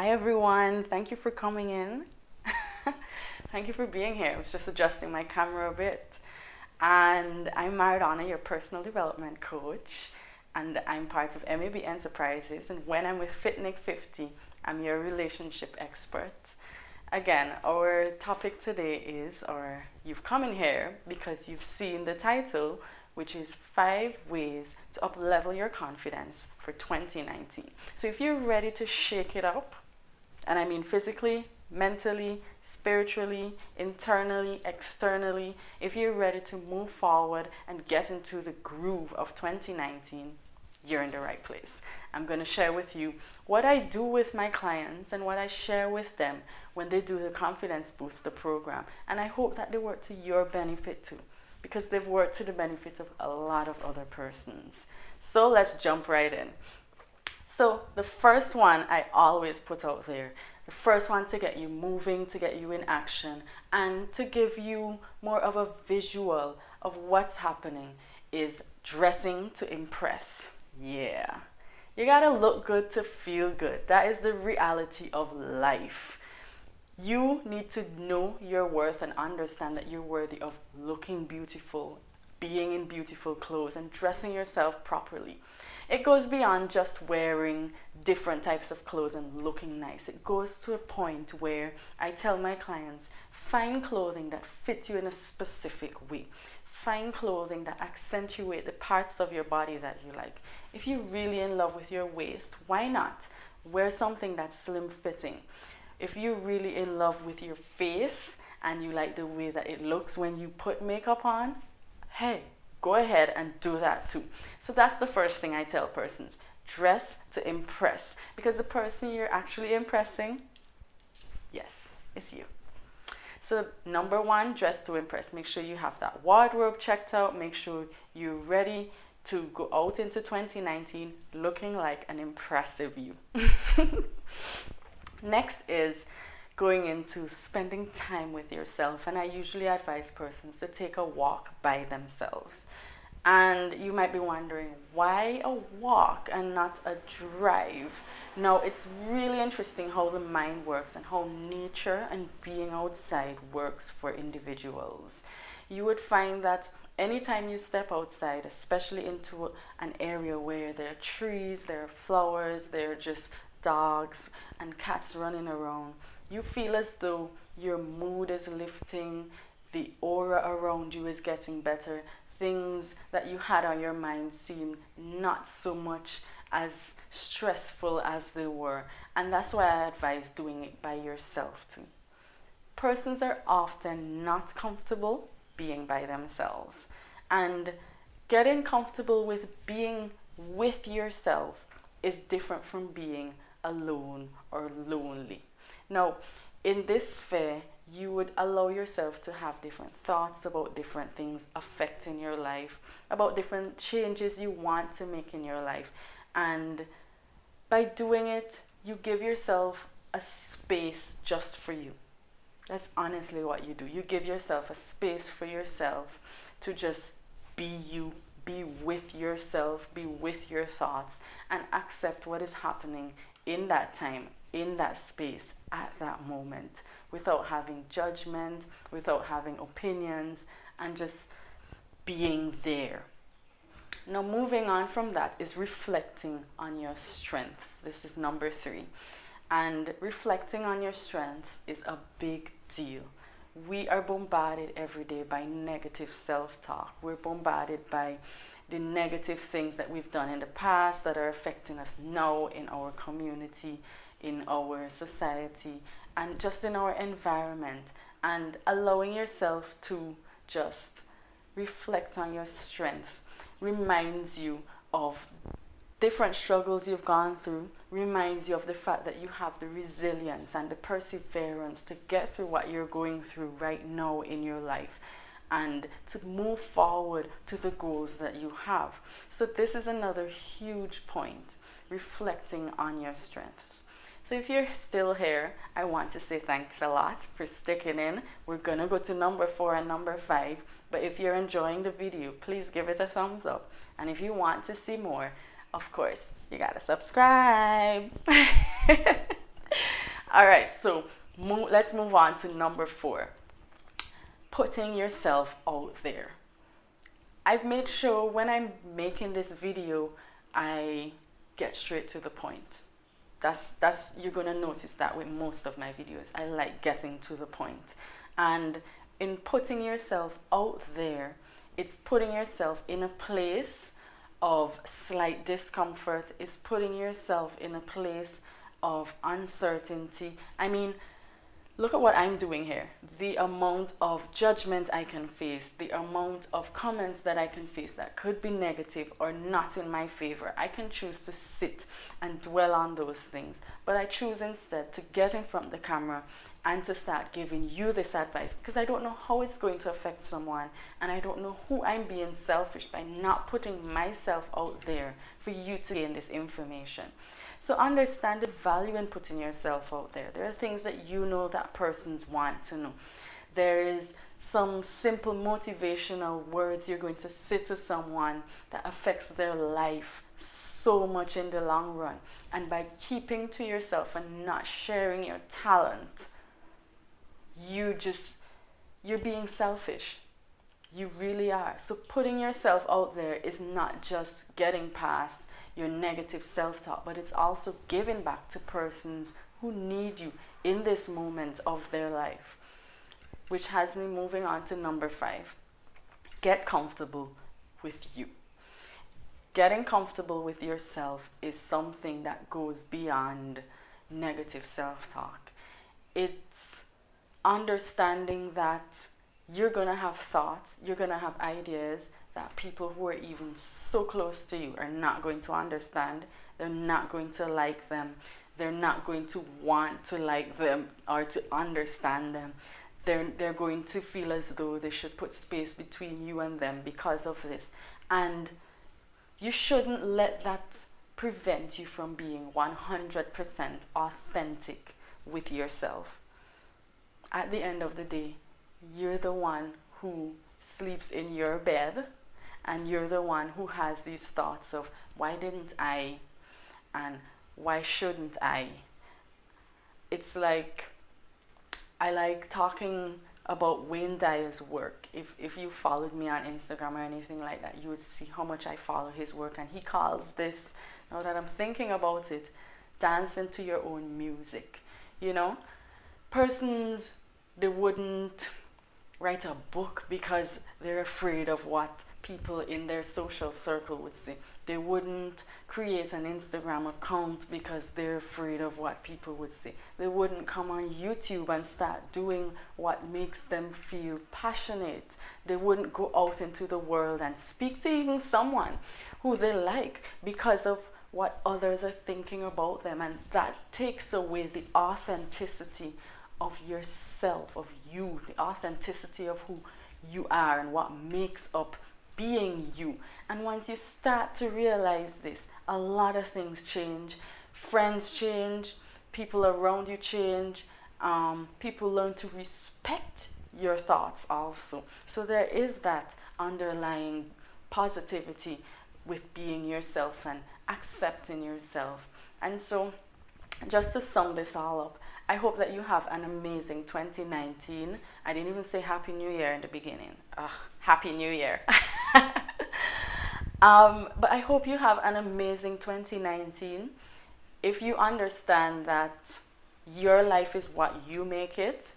Hi everyone, thank you for coming in. Thank you for being here. I was just adjusting my camera a bit. And I'm Maradona, your personal development coach, and I'm part of MAB Enterprises. And when I'm with Fitnik 50, I'm your relationship expert. Again, our topic today is, or you've come in here because you've seen the title, which is 5 ways to up-level your confidence for 2019. So if you're ready to shake it up, and I mean physically, mentally, spiritually, internally, externally, if you're ready to move forward and get into the groove of 2019, you're in the right place. I'm going to share with you what I do with my clients and what I share with them when they do the Confidence Booster program. And I hope that they work to your benefit too, because they've worked to the benefit of a lot of other persons. So let's jump right in. So the first one I always put out there, the first one to get you moving, to get you in action, and to give you more of a visual of what's happening is dressing to impress. Yeah. You gotta look good to feel good. That is the reality of life. You need to know your worth and understand that you're worthy of looking beautiful, being in beautiful clothes, and dressing yourself properly. It goes beyond just wearing different types of clothes and looking nice. It goes to a point where I tell my clients, find clothing that fit you in a specific way. Find clothing that accentuate the parts of your body that you like. If you're really in love with your waist, why not wear something that's slim fitting? If you're really in love with your face and you like the way that it looks when you put makeup on, hey, go ahead and do that too. So that's the first thing I tell persons. Dress to impress. Because the person you're actually impressing, yes, it's you. So number one, dress to impress. Make sure you have that wardrobe checked out. Make sure you're ready to go out into 2019 looking like an impressive you. Next is going into spending time with yourself, and I usually advise persons to take a walk by themselves. And you might be wondering, why a walk and not a drive? Now, it's really interesting how the mind works and how nature and being outside works for individuals. You would find that anytime you step outside, especially into an area where there are trees, there are flowers, there are just dogs and cats running around, you feel as though your mood is lifting, the aura around you is getting better, things that you had on your mind seem not so much as stressful as they were. And that's why I advise doing it by yourself too. Persons are often not comfortable being by themselves. And getting comfortable with being with yourself is different from being alone or lonely. Now, in this sphere, you would allow yourself to have different thoughts about different things affecting your life, about different changes you want to make in your life. And by doing it, you give yourself a space just for you. That's honestly what you do. You give yourself a space for yourself to just be you, be with yourself, be with your thoughts, and accept what is happening in that time, in that space, at that moment, without having judgment, without having opinions, and just being there. Now, moving on from that is reflecting on your strengths. This is number 3. And reflecting on your strengths is a big deal. We are bombarded every day by negative self-talk. We're bombarded by the negative things that we've done in the past that are affecting us now in our community, in our society, and just in our environment. And allowing yourself to just reflect on your strengths reminds you of different struggles you've gone through, reminds you of the fact that you have the resilience and the perseverance to get through what you're going through right now in your life and to move forward to the goals that you have. So this is another huge point, reflecting on your strengths. So if you're still here, I want to say thanks a lot for sticking in. We're gonna go to number 4 and number 5, but if you're enjoying the video, please give it a thumbs up. And if you want to see more, of course, you gotta subscribe. All right, so let's move on to number 4, putting yourself out there. I've made sure when I'm making this video, I get straight to the point. That's you're gonna notice that with most of my videos. I like getting to the point. And in putting yourself out there, it's putting yourself in a place of slight discomfort, it's putting yourself in a place of uncertainty. I mean, look at what I'm doing here. The amount of judgment I can face, the amount of comments that I can face that could be negative or not in my favor. I can choose to sit and dwell on those things. But I choose instead to get in front of the camera and to start giving you this advice, because I don't know how it's going to affect someone, and I don't know who I'm being selfish by not putting myself out there for you to gain this information. So understand the value in putting yourself out there. There are things that you know that persons want to know. There is some simple motivational words you're going to say to someone that affects their life so much in the long run. And by keeping to yourself and not sharing your talent, you're being selfish. You really are. So putting yourself out there is not just getting past your negative self-talk, but it's also giving back to persons who need you in this moment of their life. Which has me moving on to number 5. Get comfortable with you. Getting comfortable with yourself is something that goes beyond negative self-talk. It's understanding that you're going to have thoughts, you're going to have ideas that people who are even so close to you are not going to understand. They're not going to like them. They're not going to want to like them or to understand them. They're going to feel as though they should put space between you and them because of this. And you shouldn't let that prevent you from being 100% authentic with yourself. At the end of the day, you're the one who sleeps in your bed, and you're the one who has these thoughts of, why didn't I? And why shouldn't I? It's like, I like talking about Wayne Dyer's work. If you followed me on Instagram or anything like that, you would see how much I follow his work. And he calls this, now that I'm thinking about it, dancing to your own music. You know, persons, they wouldn't write a book because they're afraid of what people in their social circle would say. They wouldn't create an Instagram account because they're afraid of what people would say. They wouldn't come on YouTube and start doing what makes them feel passionate. They wouldn't go out into the world and speak to even someone who they like because of what others are thinking about them. And that takes away the authenticity of yourself, of you, the authenticity of who you are and what makes up being you. And once you start to realize this, a lot of things change. Friends change, people around you change, people learn to respect your thoughts also. So there is that underlying positivity with being yourself and accepting yourself. And so, just to sum this all up, I hope that you have an amazing 2019. I didn't even say Happy New Year in the beginning. Happy New Year. But I hope you have an amazing 2019. If you understand that your life is what you make it,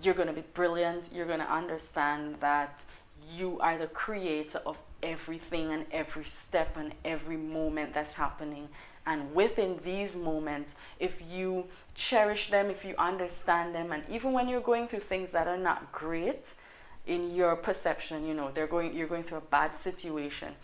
you're going to be brilliant. You're going to understand that you are the creator of everything and every step and every moment that's happening. And within these moments, if you cherish them, if you understand them, and even when you're going through things that are not great in your perception, you know, you're going through a bad situation,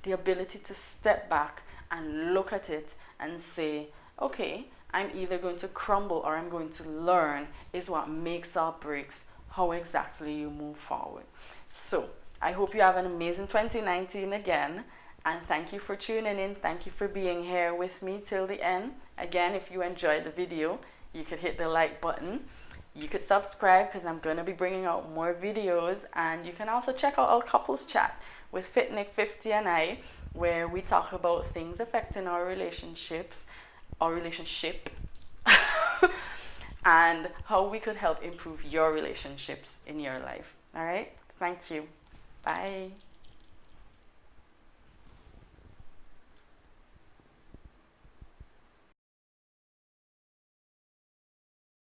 the ability to step back and look at it and say, okay, I'm either going to crumble or I'm going to learn, is what makes or breaks how exactly you move forward. So I hope you have an amazing 2019 again. And thank you for tuning in. Thank you for being here with me till the end. Again, if you enjoyed the video, you could hit the like button. You could subscribe because I'm going to be bringing out more videos. And you can also check out our couples chat with FitNick50 and I, where we talk about things affecting our relationships, our relationship. and how we could help improve your relationships in your life. All right? Thank you. Bye.